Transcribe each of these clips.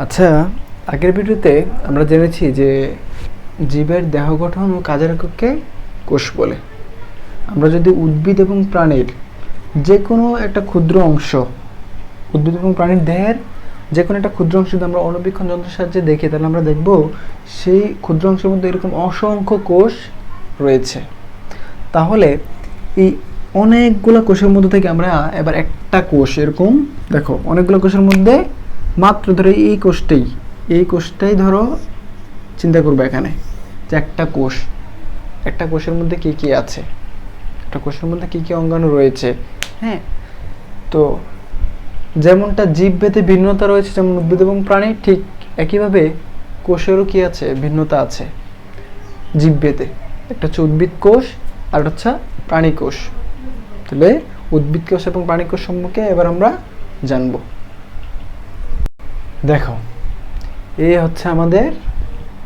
আচ্ছা, আগের ভিডিওতে আমরা জেনেছি যে জীবের দেহ গঠন ও কাজের এককে কোষ বলে। আমরা যদি উদ্ভিদ এবং প্রাণীর যে কোনো একটা ক্ষুদ্র অংশ, উদ্ভিদ এবং প্রাণীর দেহের যে কোনো একটা ক্ষুদ্র অংশ যদি আমরা অণুবীক্ষণ যন্ত্রের সাহায্যে দেখি, তাহলে আমরা দেখব সেই ক্ষুদ্র অংশের মধ্যে এরকম অসংখ্য কোষ রয়েছে। তাহলে এই অনেকগুলো কোষের মধ্যে থেকে আমরা এবার একটা কোষ, এরকম দেখো অনেকগুলো কোষের মধ্যে মাত্র ধরো এই কোষটাই ধরো চিন্তা করবে এখানে যে একটা কোষের মধ্যে কি কি আছে, একটা কোষের মধ্যে কি কি অঙ্গাণু রয়েছে। হ্যাঁ, তো যেমনটা জীবভেদে ভিন্নতা রয়েছে যেমন উদ্ভিদ এবং প্রাণী, ঠিক একইভাবে কোষেরও কি আছে, ভিন্নতা আছে জীবভেদে। একটা হচ্ছে উদ্ভিদ কোষ আর হচ্ছে প্রাণী কোষ। তাহলে উদ্ভিদ কোষ এবং প্রাণী কোষ সম্পর্কে এবার আমরা জানব। দেখো, এই হচ্ছে আমাদের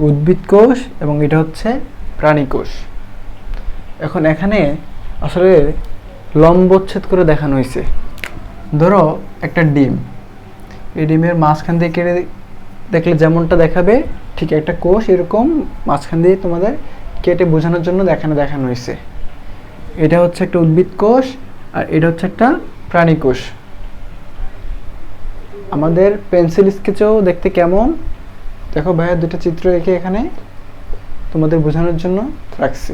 উদ্ভিদ কোষ এবং এটা হচ্ছে প্রাণী কোষ। এখন এখানে আসলে লম্বচ্ছেদ করে দেখানো হয়েছে। ধরো একটা ডিম, এই ডিমের মাঝখান দিয়ে কেটে দেখলে যেমনটা দেখাবে, ঠিক একটা কোষ এরকম মাঝখান দিয়ে তোমাদের কেটে বোঝানোর জন্য দেখানো হয়েছে। এটা হচ্ছে একটা উদ্ভিদ কোষ আর এটা হচ্ছে একটা প্রাণী কোষ। আমাদের পেন্সিল স্কেচেও দেখতে কেমন, দেখো ভাইয়া দুটো চিত্র এঁকে এখানে তোমাদের বোঝানোর জন্য রাখছি,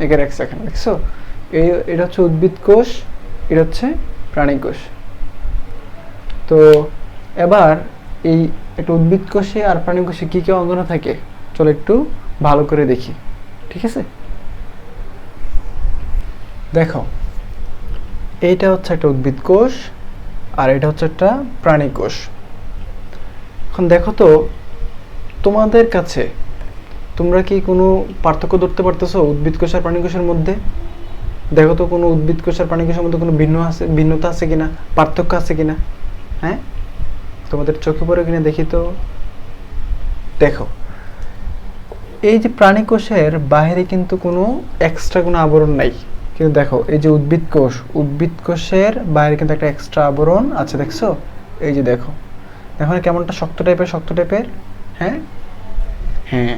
এঁকে রাখছি এখানে, দেখছো? এটা হচ্ছে উদ্ভিদ কোষ, এটা হচ্ছে প্রাণী কোষ। তো এবার এই একটা উদ্ভিদ কোষে আর প্রাণী কোষে কী কী অঙ্গাণু থাকে চলো একটু ভালো করে দেখি, ঠিক আছে? দেখো, এইটা হচ্ছে একটা উদ্ভিদ কোষ আর এটা হচ্ছে একটা প্রাণী কোষ। এখন দেখো তো তোমাদের কাছে, তোমরা কি কোনো পার্থক্য ধরতে পারতেছো উদ্ভিদ কোষ আর প্রাণী কোষের মধ্যে? দেখো তো কোনো উদ্ভিদ কোষ আর প্রাণী কোষের মধ্যে কোনো ভিন্নতা আছে কিনা, পার্থক্য আছে কিনা? হ্যাঁ, তোমাদের চোখে পড়ে কিনা দেখি তো। দেখো, এই যে প্রাণী কোষের বাইরে কিন্তু কোনো এক্সট্রা কোনো আবরণ নাই, কিন্তু দেখো এই যে উদ্ভিদ কোষের বাইরে কিন্তু একটা এক্সট্রা আবরণ আছে, দেখছো? এই যে দেখো কেমনটা শক্ত টাইপের। হ্যাঁ হ্যাঁ,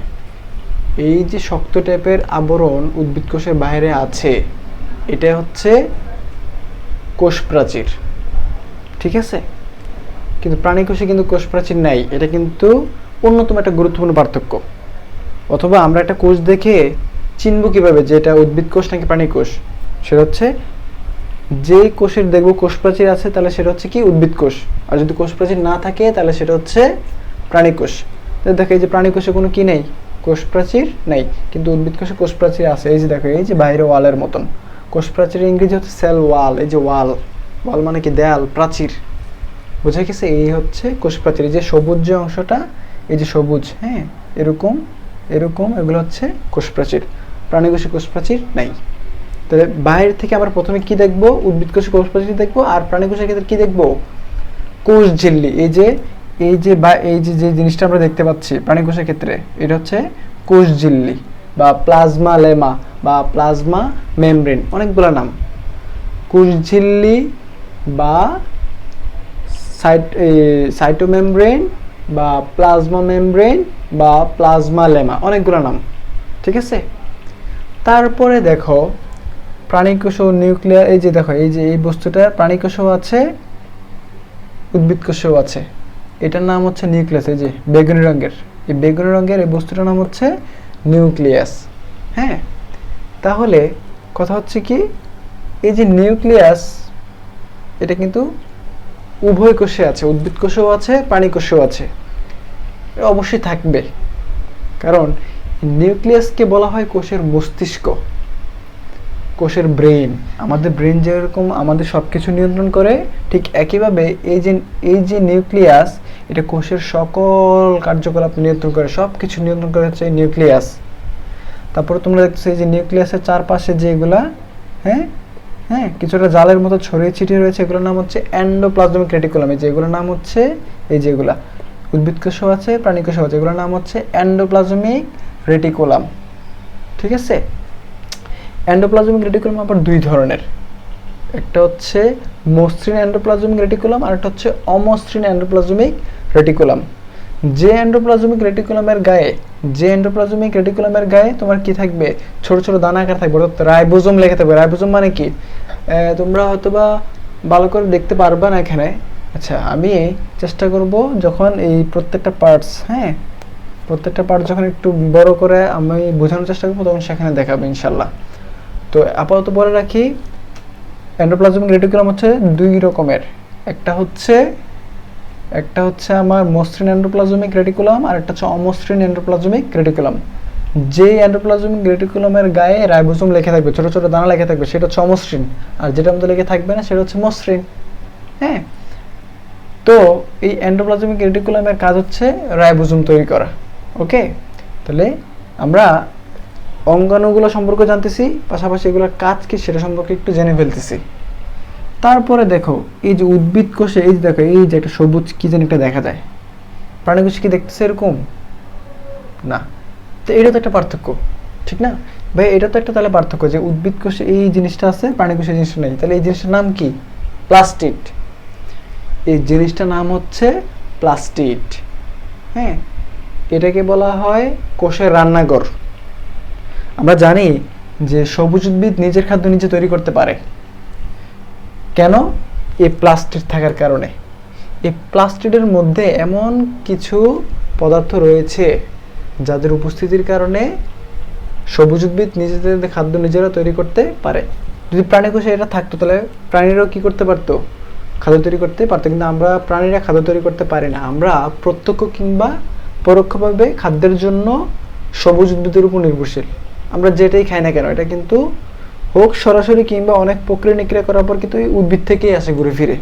এই যে শক্ত টাইপের আবরণ উদ্ভিদ কোষের বাইরে আছে, এটা হচ্ছে কোষ প্রাচীর, ঠিক আছে? কিন্তু প্রাণী কোষে কিন্তু কোষ প্রাচীর নাই। এটা কিন্তু অন্যতম একটা গুরুত্বপূর্ণ পার্থক্য। অথবা আমরা একটা কোষ দেখে চিনব কিভাবে যে এটা উদ্ভিদ কোষ নাকি প্রাণী কোষ? সেটা হচ্ছে যে কোষের দেখবো কোষ প্রাচীর আছে তাহলে সেটা হচ্ছে কি উদ্ভিদ কোষ, আর যদি কোষ প্রাচীর না থাকে তাহলে সেটা হচ্ছে প্রাণী কোষ। দেখো এই যে প্রাণী কোষে কোনো কি নেই, কোষ প্রাচীর নেই, কিন্তু উদ্ভিদ কোষে কোষ প্রাচীর আছে। এই যে দেখো এই যে বাইরে ওয়ালের মতন, কোষ প্রাচীরের ইংরেজি হচ্ছে সেল ওয়াল। এই যে ওয়াল মানে কি দেয়াল, প্রাচীর, বোঝা গেছে? এই হচ্ছে কোষ প্রাচীর। এই যে সবুজ যে অংশটা, এই যে সবুজ, হ্যাঁ এরকম এগুলো হচ্ছে কোষ প্রাচীর। প্রাণী কোষে কোষ প্রাচীর নাই। তাহলে বাইরে থেকে আমরা প্রথমে কি দেখবো? উদ্ভিদ কোষে কোষ প্রাচীর দেখবো, আর প্রাণী কোষের ক্ষেত্রে কি দেখবো? কোষ ঝিল্লি। এই যে জিনিসটা আমরা দেখতে পাচ্ছি প্রাণী কোষের ক্ষেত্রে, এটা হচ্ছে কোষ ঝিল্লি বা প্লাজমা লেমা বা প্লাজমা মেমব্রেন, অনেকগুলো নাম। কোষ ঝিল্লি বা সাইটোমেমব্রেন বা প্লাজমা মেমব্রেন বা প্লাজমা লেমা, অনেকগুলো নাম, ঠিক আছে? তারপরে দেখো প্রাণী কোষ ও নিউক্লিয়ার। এই যে দেখো এই বস্তুটা প্রাণী কোষেও আছে, উদ্ভিদ কোষেও আছে। এটার নাম হচ্ছে নিউক্লিয়াস। এই যে বেগুনি রঙের এই বস্তুটার নাম হচ্ছে নিউক্লিয়াস। হ্যাঁ, তাহলে কথা হচ্ছে কি, এই যে নিউক্লিয়াস এটা কিন্তু উভয় কোষে আছে, উদ্ভিদ কোষেও আছে, প্রাণী কোষেও আছে, অবশ্যই থাকবে। কারণ নিউক্লিয়াসকে বলা হয় কোষের মস্তিষ্ক, কোষের ব্রেন। আমাদের ব্রেন যেরকম আমাদের সব কিছু নিয়ন্ত্রণ করে, ঠিক একইভাবে এই যে নিউক্লিয়াস, এটা কোষের সকল কার্যকলাপ নিয়ন্ত্রণ করে, সব কিছু নিয়ন্ত্রণ করে হচ্ছে এই নিউক্লিয়াস। তারপরে তোমরা দেখতেছো এই যে নিউক্লিয়াসের চারপাশে যেগুলা হ্যাঁ কিছুটা জালের মতো ছড়িয়ে ছিটিয়ে রয়েছে, এগুলোর নাম হচ্ছে এন্ডোপ্লাজমিক রেটিকুলাম। এই যে এগুলোর নাম হচ্ছে, এই যেগুলা উদ্ভিদ কোষও আছে, প্রাণী কোষও আছে, এগুলোর নাম হচ্ছে এন্ডোপ্লাজমিক রেটিকুলাম, ঠিক আছে? এন্ডোপ্লাজমিক রেটিকুলাম আবার দুই ধরনের। একটা হচ্ছে মসৃণ এন্ডোপ্লাজমিক রেটিকুলাম আর একটা হচ্ছে অমসৃণ এন্ডোপ্লাজমিক রেটিকুলাম। যে এন্ডোপ্লাজমিক রেটিকুলামের গায়ে তোমার কি থাকবে, ছোট ছোট দানা আকার থাকবে, অর্থাৎ রাইবোজোম লেখা থাকবে। রাইবোজোম মানে কি তোমরা হয়তোবা ভালো করে দেখতে পারবে না এখানে। আচ্ছা, আমি চেষ্টা করব যখন এই প্রত্যেকটা পার্টস, প্রত্যেকটা পার্ট যখন একটু বড় করে আমি বোঝানোর চেষ্টা করবো তখন সেখানে দেখাবো ইনশাল্লাহ। তো আপাতত বলে রাখি, এন্ডোপ্লাজমিক রেটিকুলাম হচ্ছে দুই রকমের। একটা হচ্ছে আমার মসৃণ এন্ডোপ্লাজমিক রেটিকুলাম আর একটা হচ্ছে অমসৃণ এন্ডোপ্লাজমিক রেটিকুলাম। যে এন্ডোপ্লাজমিক রেটিকুলামের গায়ে রাইবোজোম লেখা থাকবে, ছোট ছোট দানা লেখা থাকবে, সেটা হচ্ছে অমসৃণ। আর যেটার মধ্যে লেখা থাকবে না সেটা হচ্ছে মসৃণ। তো এই এন্ডোপ্লাজমিক রেটিকুলামের কাজ হচ্ছে রাইবোজোম তৈরি করা। ওকে, তাহলে আমরা অঙ্গাণুগুলো সম্পর্কে জানতেছি, পাশাপাশি এগুলোর কাজ কি সেটা সম্পর্কে একটু জেনে ফেলতেছি। তারপরে দেখো, এই যে উদ্ভিদ কোষে এই যে দেখো, এই যে একটা সবুজ কি যেন একটা দেখা যায়, প্রাণী কোষে কি দেখতেছে এরকম না? তো এটা তো একটা পার্থক্য, ঠিক না ভাই? এটা তো একটা তাহলে পার্থক্য যে উদ্ভিদ কোষে এই জিনিসটা আছে, প্রাণী কোষে এই জিনিসটা নেই। তাহলে এই জিনিসটার নাম কি? প্লাস্টিড। এই জিনিসটার নাম হচ্ছে প্লাস্টিড। এটাকে বলা হয় কোষের রান্নাঘর। আমরা জানি যে সবুজ উদ্ভিদ নিজের খাদ্য নিজে তৈরি করতে পারে। কেন? এই প্লাস্টিড থাকার কারণে। এই প্লাস্টিডের মধ্যে এমন কিছু পদার্থ রয়েছে যাদের উপস্থিতির কারণে সবুজ উদ্ভিদ নিজেদের খাদ্য নিজেরা তৈরি করতে পারে। যদি প্রাণী কোষে এটা থাকতো তাহলে প্রাণীরাও কি করতে পারতো? খাদ্য তৈরি করতে পারতো। কিন্তু আমরা প্রাণীরা খাদ্য তৈরি করতে পারি না। আমরা প্রত্যক্ষ কিংবা পরোক্ষভাবে খাদ্যের জন্য সবুজ উদ্ভিদের উপর নির্ভরশীল। আমরা যেটাই খাই না কেন, এটা কিন্তু হোক সরাসরি কিংবা অনেক প্রক্রিয়া নিক্রিয়া করার পর কিন্তু এই উদ্ভিদ থেকেই আসে ঘুরে ফিরে।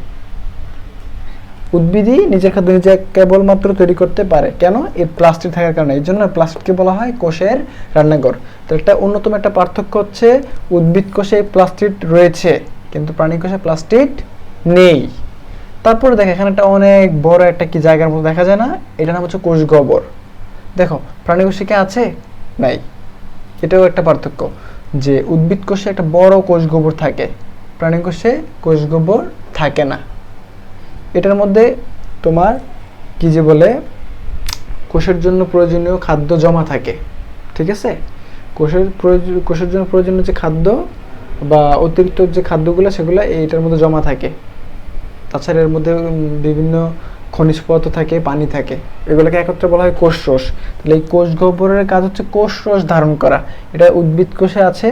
উদ্ভিদই নিজের খাদ্য নিজে কেবলমাত্র তৈরি করতে পারে। কেন? এই প্লাস্টিক থাকার কারণে। এই জন্য প্লাস্টিককে বলা হয় কোষের রান্নাঘর। তো একটা অন্যতম একটা পার্থক্য হচ্ছে উদ্ভিদ কোষে প্লাস্টিড রয়েছে কিন্তু প্রাণী কোষে প্লাস্টিড নেই। তারপরে দেখো, এখানে একটা অনেক বড় একটা কি জায়গার মতো দেখা যায় না? এটা নাম হচ্ছে কোষ গহ্বর। দেখো, প্রাণী কোষে কি আছে? নাই। এটাও একটা পার্থক্য যে উদ্ভিদ কোষে একটা বড় কোষ গহ্বর থাকে, প্রাণী কোষে কোষ গহ্বর থাকে না। এটার মধ্যে তোমার কি যে বলে, কোষের জন্য প্রয়োজনীয় খাদ্য জমা থাকে। ঠিক আছে, কোষের জন্য প্রয়োজনীয় যে খাদ্য বা অতিরিক্ত যে খাদ্যগুলো সেগুলো এইটার মধ্যে জমা থাকে। তাছাড়া এর মধ্যে বিভিন্ন খনিজ পদার্থ থাকে, পানি থাকে, এগুলোকে একত্রে বলা হয় কোষ রস। তাহলে এই কোষ গহ্বরের কাজ হচ্ছে কোষ রস ধারণ করা। এটা উদ্ভিদ কোষে আছে,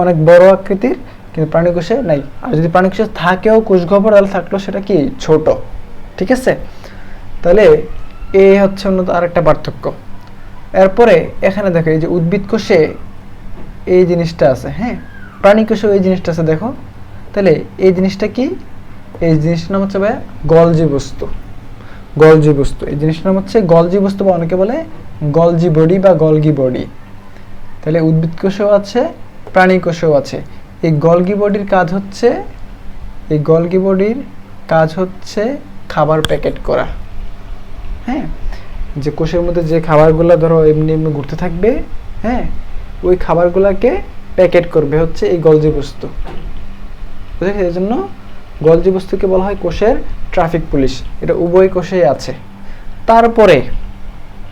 অনেক বড় আকৃতির, কিন্তু প্রাণী কোষে নাই। আর যদি প্রাণী কোষে থাকেও কোষ গহ্বর, তাহলে থাকলেও সেটা কি ছোট। ঠিক আছে, তাহলে এই হচ্ছে অন্য আরেকটা পার্থক্য। এরপরে এখানে দেখো, এই যে উদ্ভিদ কোষে এই জিনিসটা আছে, প্রাণী কোষেও এই জিনিসটা আছে। দেখো, তাহলে এই জিনিসটা কি? এই জিনিসটার নাম হচ্ছে ভাই গলজি বস্তু। গলজি বস্তু, এই জিনিসটার নাম হচ্ছে গলজি বস্তু, বা অনেকে বলে গলজি বডি বা গলগি বডি। তাহলে উদ্ভিদ কোষেও আছে, প্রাণী কোষেও আছে। এই গলগি বডির কাজ হচ্ছে খাবার প্যাকেট করা। যে কোষের মধ্যে যে খাবারগুলো ধরো এমনি এমনি ঘুরতে থাকবে, ওই খাবারগুলোকে প্যাকেট করবে হচ্ছে এই গলজি বস্তু। বুঝেছি? এই জন্য গলজি বস্তুকে বলা হয় কোষের ট্রাফিক পুলিশ। এটা উভয় কোষেই আছে। তারপরে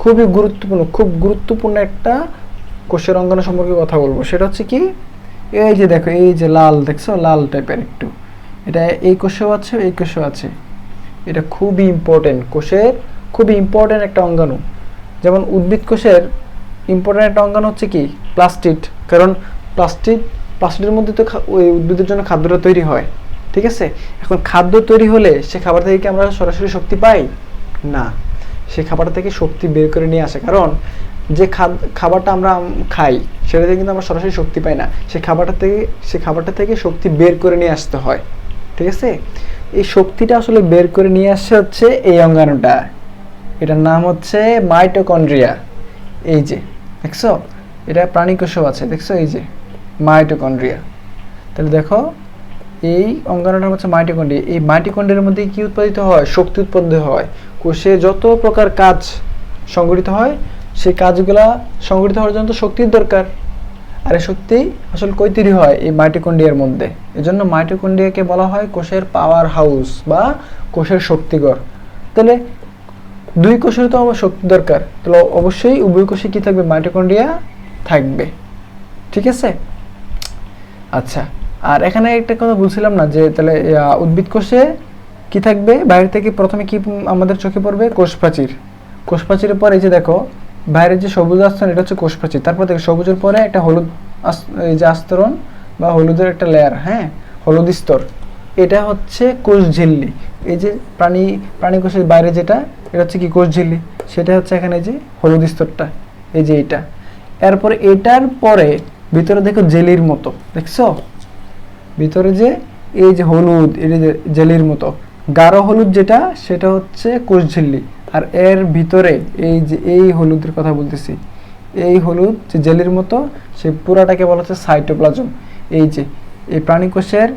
খুব গুরুত্বপূর্ণ একটা কোষের অঙ্গাণু সম্পর্কে কথা বলবো। সেটা হচ্ছে কি, এই যে দেখো, এই যে লাল দেখছো, লাল টাইপের একটু, এটা এই কোষেও আছে, এই কোষেও আছে। এটা খুবই ইম্পর্টেন্ট, কোষের খুবই ইম্পর্টেন্ট একটা অঙ্গাণু। যেমন উদ্ভিদ কোষের ইম্পর্টেন্ট একটা অঙ্গাণু হচ্ছে কি প্লাস্টিড, কারণ প্লাস্টিডের মধ্যে তো ওই উদ্ভিদের জন্য খাদ্যটা তৈরি হয়। ঠিক আছে, এখন খাদ্য তৈরি হলে সে খাবার থেকে কি আমরা সরাসরি শক্তি পাই? না, সে খাবারটা থেকে শক্তি বের করে নিয়ে আসে। কারণ যে খাবারটা আমরা খাই সেটা থেকে কিন্তু আমরা সরাসরি শক্তি পাই না, সে খাবারটা থেকে শক্তি বের করে নিয়ে আসতে হয়। ঠিক আছে, এই শক্তিটা আসলে বের করে নিয়ে আসছে হচ্ছে এই অঙ্গাণুটা। এটার নাম হচ্ছে মাইটোকন্ড্রিয়া। এই যে দেখছো, এটা প্রাণী কোষেও আছে, দেখছো এই যে মাইটোকন্ড্রিয়া। তাহলে দেখো, এই অঙ্গাণুটার হচ্ছে মাইটোকন্ড্রিয়া। এই মাইটোকন্ড্রিয়ার মধ্যে কি উৎপাদিত হয়? শক্তি উৎপন্ন হয়। কোষে যত প্রকার কাজ সংগঠিত হয়, সেই কাজগুলা সংগঠিত হওয়ার জন্য তো শক্তির দরকার। আর এই শক্তি আসলে কই তৈরি হয়? এই মাইটোকন্ড্রিয়ার মধ্যে। এজন্য মাইটোকন্ড্রিয়াকে বলা হয় কোষের পাওয়ার হাউস বা কোষের শক্তিঘর। তাহলে দুই কোষের তো আমার শক্তি দরকার, তাহলে অবশ্যই উভয় কোষে কি থাকবে? মাইটোকন্ড্রিয়া থাকবে। ঠিক আছে? আচ্ছা, আর এখানে একটা কথা বলছিলাম না যে তাহলে উদ্ভিদ কোষে কি থাকবে? বাইরে থেকে প্রথমে কি আমাদের চোখে পড়বে? কোষ প্রাচীর। কোষ প্রাচীরের পর এই যে দেখো বাইরের যে সবুজ আস্তরণ, এটা হচ্ছে কোষ প্রাচীর। তারপর দেখো সবুজের পরে একটা হলুদ এই যে আস্তরণ বা হলুদের একটা লেয়ার, হ্যাঁ, হলুদ স্তর, এটা হচ্ছে কোষ ঝিল্লি। এই যে প্রাণী কোষের বাইরে যেটা, এটা হচ্ছে কি? কোষ ঝিল্লি। সেটা হচ্ছে এখানে যে হলুদ স্তরটা, এই যে এইটা। এরপরে এটার পরে ভিতরে দেখো জেলির মতো, দেখছো ভিতরে যে এই যে হলুদ, এটা যে জেলির মতো গাঢ় হলুদ যেটা, সেটা হচ্ছে কোষ ঝিল্লি। আর এর ভিতরে এই যে এই হলুদের কথা বলতেছি, এই হলুদ যে জেলির মতো, সে পুরাটাকে বলা হচ্ছে সাইটোপ্লাজম। এই যে এই প্রাণী কোষের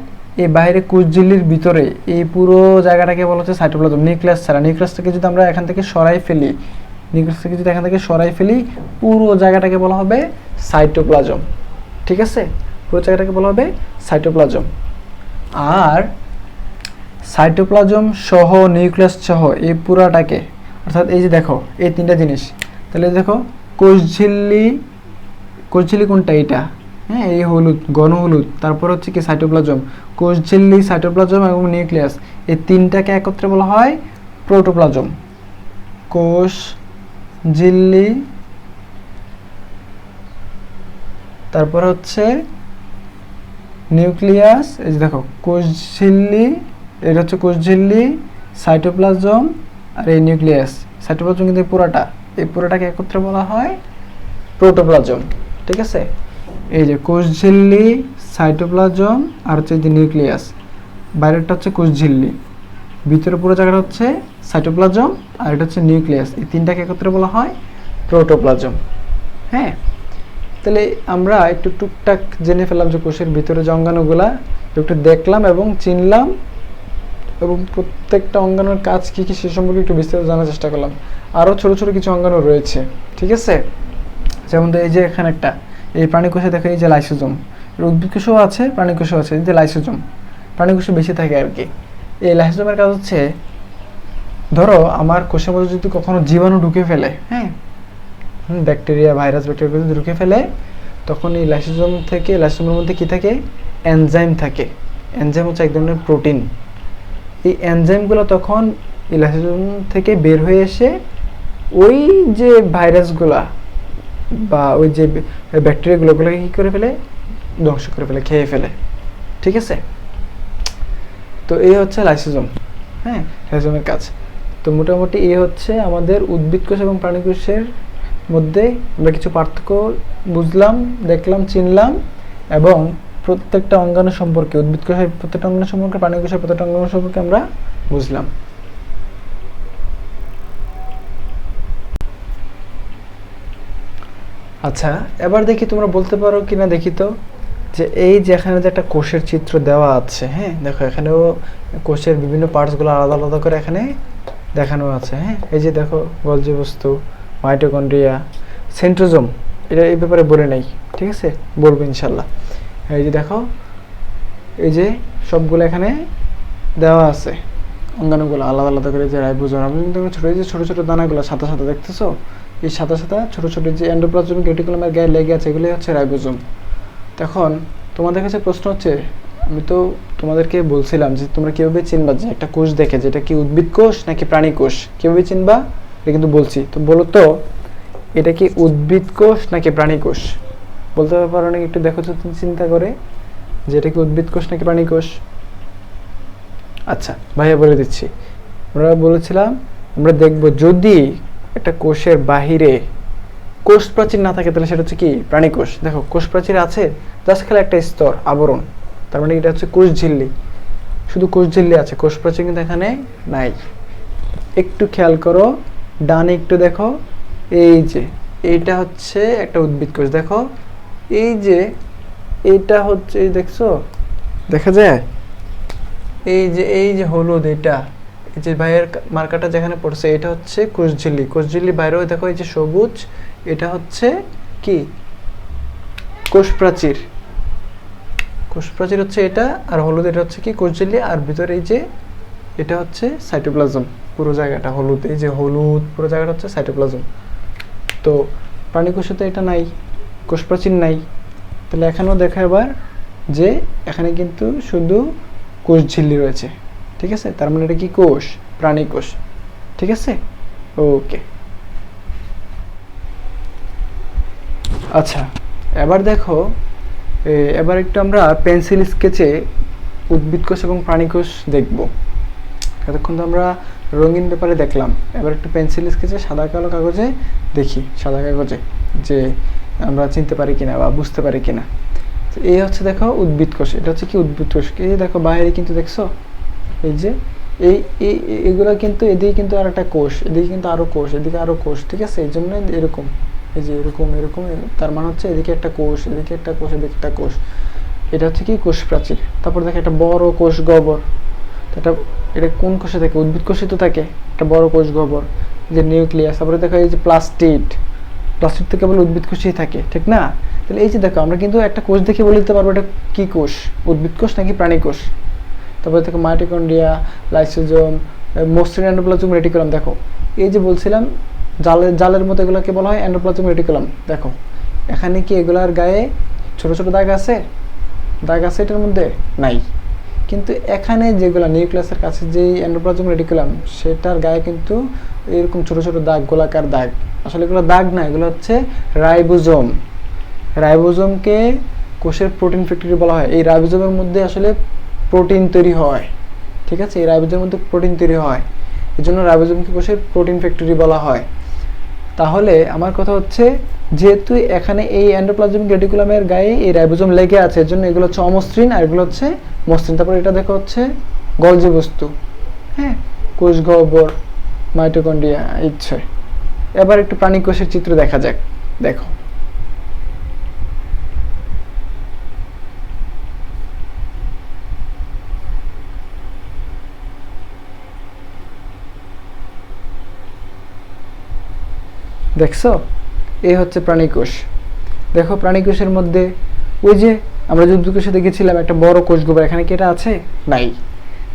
এই বাইরে কোষ ঝিল্লির ভিতরে এই পুরো জায়গাটাকে বলা হচ্ছে সাইটোপ্লাজম। নিউক্লিয়াস ছাড়া, নিউক্লিয়াসটাকে যদি আমরা এখান থেকে সরাই ফেলি, পুরো জায়গাটাকে বলা হবে সাইটোপ্লাজম। ঠিক আছে? পুরো জায়গাটাকে বলা হবে সাইটোপ্লাজম। আর সাইটোপ্লাজম সহ নিউক্লিয়াস সহ এই পুরাটাকে, অর্থাৎ এই যে দেখো এই তিনটা জিনিস, তাহলে দেখো কোষ ঝিল্লি কোনটা? এটা, হ্যাঁ, এই হলুদ, ঘন হলুদ, তারপর হচ্ছে কি সাইটোপ্লাজম। কোষ ঝিল্লি, সাইটোপ্লাজম এবং নিউক্লিয়াস, এই তিনটাকে একত্রে বলা হয় প্রোটোপ্লাজম। কোষ ঝিল্লি, তারপর হচ্ছে নিউক্লিয়াস, এই যে দেখো কোষ ঝিল্লি, এটা হচ্ছে কোষ ঝিল্লি, সাইটোপ্লাজম আর এই নিউক্লিয়াস। সাইটোপ্লাজম কিন্তু এই পুরোটাকে একত্রে বলা হয় প্রোটোপ্লাজম। ঠিক আছে? এই যে কোষ ঝিল্লি, সাইটোপ্লাজম আর হচ্ছে যে নিউক্লিয়াস, বাইরেরটা হচ্ছে কোষ ঝিল্লি, ভিতরে পুরো জায়গাটা হচ্ছে সাইটোপ্লাজম আর এটা হচ্ছে নিউক্লিয়াস। এই তিনটাকে একত্রে বলা হয় প্রোটোপ্লাজম। হ্যাঁ, তাহলে আমরা একটু টুকটাক জেনে ফেললাম যে কোষের ভিতরে যে অঙ্গাণুগুলা, একটু দেখলাম এবং চিনলাম, এবং প্রত্যেকটা অঙ্গাণুর কাজ কী কী সে সম্পর্কে একটু বিস্তারিত জানার চেষ্টা করলাম। আরও ছোটো ছোটো কিছু অঙ্গাণু রয়েছে। ঠিক আছে? যেমন এই যে এখানে একটা, এই প্রাণী কোষে দেখো এই যে লাইসোজোম, উদ্ভিদ কোষও আছে, প্রাণী কোষও আছে। এই যে লাইসোজোম, প্রাণী কোষে বেশি থাকে আর কি। এই লাইসোজোমের কাজ হচ্ছে, ধরো আমার কোষের মধ্যে যদি কখনো জীবাণু ঢুকে ফেলে, হ্যাঁ, ব্যাকটেরিয়া, ভাইরাস, ব্যাকটেরিয়া যদি ঢুকে ফেলে, তখন এই লাইসোজোমের মধ্যে কি থাকে? এনজাইম থাকে। এনজাইম হচ্ছে এক ধরনের প্রোটিন। এই এনজাইমগুলো তখন এই লাইসোজোম থেকে বের হয়ে এসে ওই যে ভাইরাসগুলা বা ওই যে ব্যাকটেরিয়াগুলোকে কী করে ফেলে? ধ্বংস করে ফেলে, খেয়ে ফেলে। ঠিক আছে? তো এই হচ্ছে লাইসোজোম। হ্যাঁ, লাইসোজোমের কাজ। তো মোটামুটি এই হচ্ছে আমাদের উদ্ভিদ কোষ এবং প্রাণী কোষের মধ্যে আমরা কিছু পার্থক্য বুঝলাম, দেখলাম, চিনলাম, এবং প্রত্যেকটা অঙ্গাণু সম্পর্কে, উদ্ভিদ কোষের প্রত্যেকটা অঙ্গাণু সম্পর্কে, প্রাণী কোষের প্রত্যেকটা অঙ্গাণু সম্পর্কে আমরা বুঝলাম। আচ্ছা, এবার দেখি তোমরা বলতে পারো কিনা, দেখি তো, যে এই যে এখানে যে একটা কোষের চিত্র দেওয়া আছে, হ্যাঁ, দেখো এখানেও কোষের বিভিন্ন পার্টসগুলো আলাদা আলাদা করে এখানে দেখানো আছে। হ্যাঁ, এই যে দেখো গলজি বস্তু, মাইটোকন্ড্রিয়া, সেন্ট্রোজোম, এটা এই ব্যাপারে বলে নেই। ঠিক আছে? বলবো ইনশাল্লাহ। এই যে দেখো এই যে সবগুলো এখানে দেওয়া আছে, অঙ্গাণুগুলো আলাদা আলাদা করে। যে রাইবোজোম, আমি কিন্তু ছোটো, এই যে ছোটো ছোটো দানাগুলো সাদা সাদা দেখতেছো, এই সাদা সাদা ছোটো ছোটো যে এন্ডোপ্লাজমিক রেটিকুলামের গায়ে লেগে আছে, এগুলোই হচ্ছে রাইবোজোম। তখন তোমাদের কাছে প্রশ্ন হচ্ছে, আমি তো তোমাদেরকে বলছিলাম যে তোমরা কীভাবে চিনবা যে একটা কোষ দেখে যেটা কি উদ্ভিদ কোষ নাকি প্রাণী কোষ, কীভাবে চিনবা এটা কিন্তু বলছি। তো বলো তো, এটা কি উদ্ভিদ কোষ নাকি প্রাণী কোষ? বলতে পারো না? একটু দেখো তো তুমি চিন্তা করে যে এটা কি উদ্ভিদ কোষ নাকি প্রাণী কোষ। আচ্ছা ভাইয়া বলে দিচ্ছি। আমরা বলেছিলাম আমরা দেখব যদি একটা কোষের বাহিরে কোষ প্রাচীর না থাকে, তাহলে সেটা হচ্ছে কি? প্রাণী কোষ। দেখো কোষ প্রাচীর আছে, জাস্ট খালি একটা স্তর, আবরণ, তার মানে এটা হচ্ছে কোষ ঝিল্লি। শুধু কোষ ঝিল্লি আছে, কোষ প্রাচীর কিন্তু এখানে নাই। একটু খেয়াল করো, ডানে একটু দেখো, এই যে এইটা হচ্ছে একটা উদ্ভিদ কোষ। দেখো এই যে এইটা হচ্ছে, এই দেখছো, দেখা যায় এই যে হলুদ, এটা এই যে ভাইয়ের মার্কাটা যেখানে পড়ছে, এটা হচ্ছে কোষ ঝিল্লি। কোষ ঝিল্লি বাইরেও দেখো এই যে সবুজ, এটা হচ্ছে কি? কোষ প্রাচীর। কোষ প্রাচীর হচ্ছে এটা, আর হলুদ এটা হচ্ছে কি কোষঝিল্লি, আর ভিতরে এই যে এটা হচ্ছে সাইটোপ্লাজম। পুরো জায়গাটা হলুদ, এই যে হলুদ পুরো জায়গাটা হচ্ছে সাইটোপ্লাজম। তো প্রাণী কোষে তো এটা নাই, কোষ প্রাচীর নাই। তাহলে এখানেও দেখা এবার যে এখানে কিন্তু শুধু কোষঝিল্লি রয়েছে, ঠিক আছে? তার মানে এটা কি কোষ? প্রাণী কোষ, ঠিক আছে? ওকে, আচ্ছা এবার দেখো, এবার একটু আমরা পেন্সিল স্কেচে উদ্ভিদ কোষ এবং প্রাণী কোষ দেখব। এতক্ষণ তো আমরা রঙিন পেপারে দেখলাম, এবার একটু পেন্সিল স্কেচে সাদা কালো কাগজে দেখি, সাদা কাগজে যে আমরা চিনতে পারি কিনা বা বুঝতে পারি কিনা। এই হচ্ছে দেখো উদ্ভিদ কোষ, এটা হচ্ছে কি উদ্ভিদ কোষ। এই দেখো বাইরে কিন্তু দেখছো এই যে এইগুলো কিন্তু, এদিকে কিন্তু আর একটা কোষ, এদিকে কিন্তু আরো কোষ, এদিকে আরো কোষ, ঠিক আছে? এই জন্য এরকম, এই যে এরকম এরকম, তার মানে হচ্ছে এদিকে একটা কোষ, এদিকে একটা কোষ, এদিকে একটা কোষ। এটা হচ্ছে কি কোষ প্রাচীর। তারপর দেখো একটা বড় কোষ গহ্বর, এটা এটা কোন কোষে থাকে? উদ্ভিদ কোষে তো থাকে একটা বড় কোষ গহ্বর, যে নিউক্লিয়াস। তারপরে দেখো এই যে প্লাস্টিড, প্লাস্টিড তো কেবল উদ্ভিদ কোষেই থাকে, ঠিক না? তাহলে এই যে দেখো আমরা কিন্তু একটা কোষ দেখে বলে দিতে পারবো এটা কি কোষ, উদ্ভিদ কোষ নাকি প্রাণী কোষ। তারপরে দেখো মাইটোকন্ড্রিয়া, লাইসোজোম, মসৃণ এন্ডোপ্লাজম রেটিকুলাম। দেখো এই যে বলছিলাম জালের মতো এগুলোকে বলা হয় এন্ডোপ্লাজম রেটিকুলাম। দেখো এখানে কি এগুলার গায়ে ছোট ছোট দাগ আছে? দাগ আছে এটার মধ্যে? নাই। কিন্তু এখানে যেগুলো নিউক্লিয়াসের কাছে যে এন্ডোপ্লাজম রেটিকুলাম, সেটার গায়ে কিন্তু এরকম ছোট ছোট দাগ, গোলাকার দাগ। আসলে এগুলো দাগ না, এগুলো হচ্ছে রাইবোজোম। রাইবোজোমকে কোষের প্রোটিন ফ্যাক্টরি বলা হয়। এই রাইবোজোমের মধ্যে আসলে প্রোটিন তৈরি হয়, ঠিক আছে? এই রাইবোজোমের মধ্যে প্রোটিন তৈরি হয়, এই জন্য রাইবোজোমকে কোষের প্রোটিন ফ্যাক্টরি বলা হয়। তাহলে আমার কথা হচ্ছে, যেহেতু এখানে এই এন্ডোপ্লাজমিক রেটিকুলামের গায়ে এই রাইবোজোম লেগে আছে, এর জন্য এগুলো হচ্ছে অমসৃণ আর এগুলো হচ্ছে মসৃণ। তারপর এটা দেখো হচ্ছে গলজি বস্তু, হ্যাঁ, কোষ গহ্বর, মাইটোকন্ড্রিয়া, ইচ্ছে। এবার একটু প্রাণী কোষের চিত্র দেখা যাক। দেখো দেখছো, এই হচ্ছে প্রাণী কোষ। দেখো প্রাণী কোষের মধ্যে ওই যে আমরা যে উদ্ভিদ কোষে দেখেছিলাম একটা বড় কোষ গহ্বর, এখানে কি এটা আছে? নাই।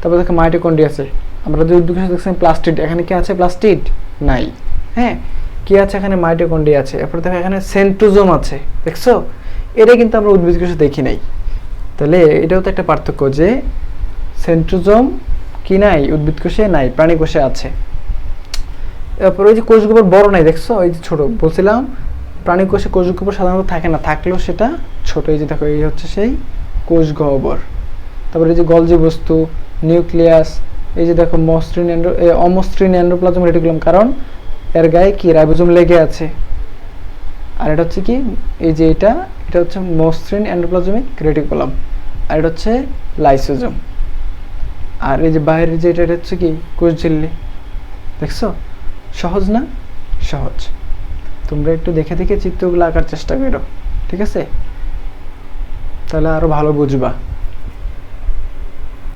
তারপর দেখো মাইটোকন্ড্রিয়া আছে। আমরা যে উদ্ভিদ কোষে দেখছিলাম প্লাস্টিড, এখানে কি আছে? প্লাস্টিড নাই। হ্যাঁ, কি আছে? এখানে মাইটোকন্ড্রিয়া আছে। এরপর দেখো এখানে সেন্ট্রোজোম আছে, দেখছো? এটা কিন্তু আমরা উদ্ভিদ কোষে দেখি নাই। তাহলে এটাও তো একটা পার্থক্য যে সেন্ট্রোজোম কি নাই? উদ্ভিদ কোষে নাই, প্রাণী কোষে আছে। এরপর ওই যে কোষ গহ্বর বড় নাই, দেখছো? ওই যে ছোট বলছিলাম প্রাণী কোষে কোষ গহ্বর সাধারণত থাকে না, থাকলেও সেটা ছোট। এই যে দেখো এই হচ্ছে সেই কোষ গহ্বর। তারপরে এই যে গলজি বস্তু, নিউক্লিয়াস, এই যে দেখো অমসৃণ এন্ডোপ্লাজম রেটিকুলাম, কারণ এর গায়ে কি রাইবোজোম লেগে আছে। আর এটা হচ্ছে কি, এই যে এটা হচ্ছে মসৃণ এন্ডোপ্লাজমিক রেটিকুলাম, আর এটা হচ্ছে লাইসোজোম। আর এই যে বাইরের যে এটা হচ্ছে কি কোষঝিল্লি। দেখছো সহজ না? সহজ। তোমরা একটু দেখে দেখে চিত্রগুলো আঁকার চেষ্টা করো, ঠিক আছে? তাহলে আরো ভালো বুঝবা।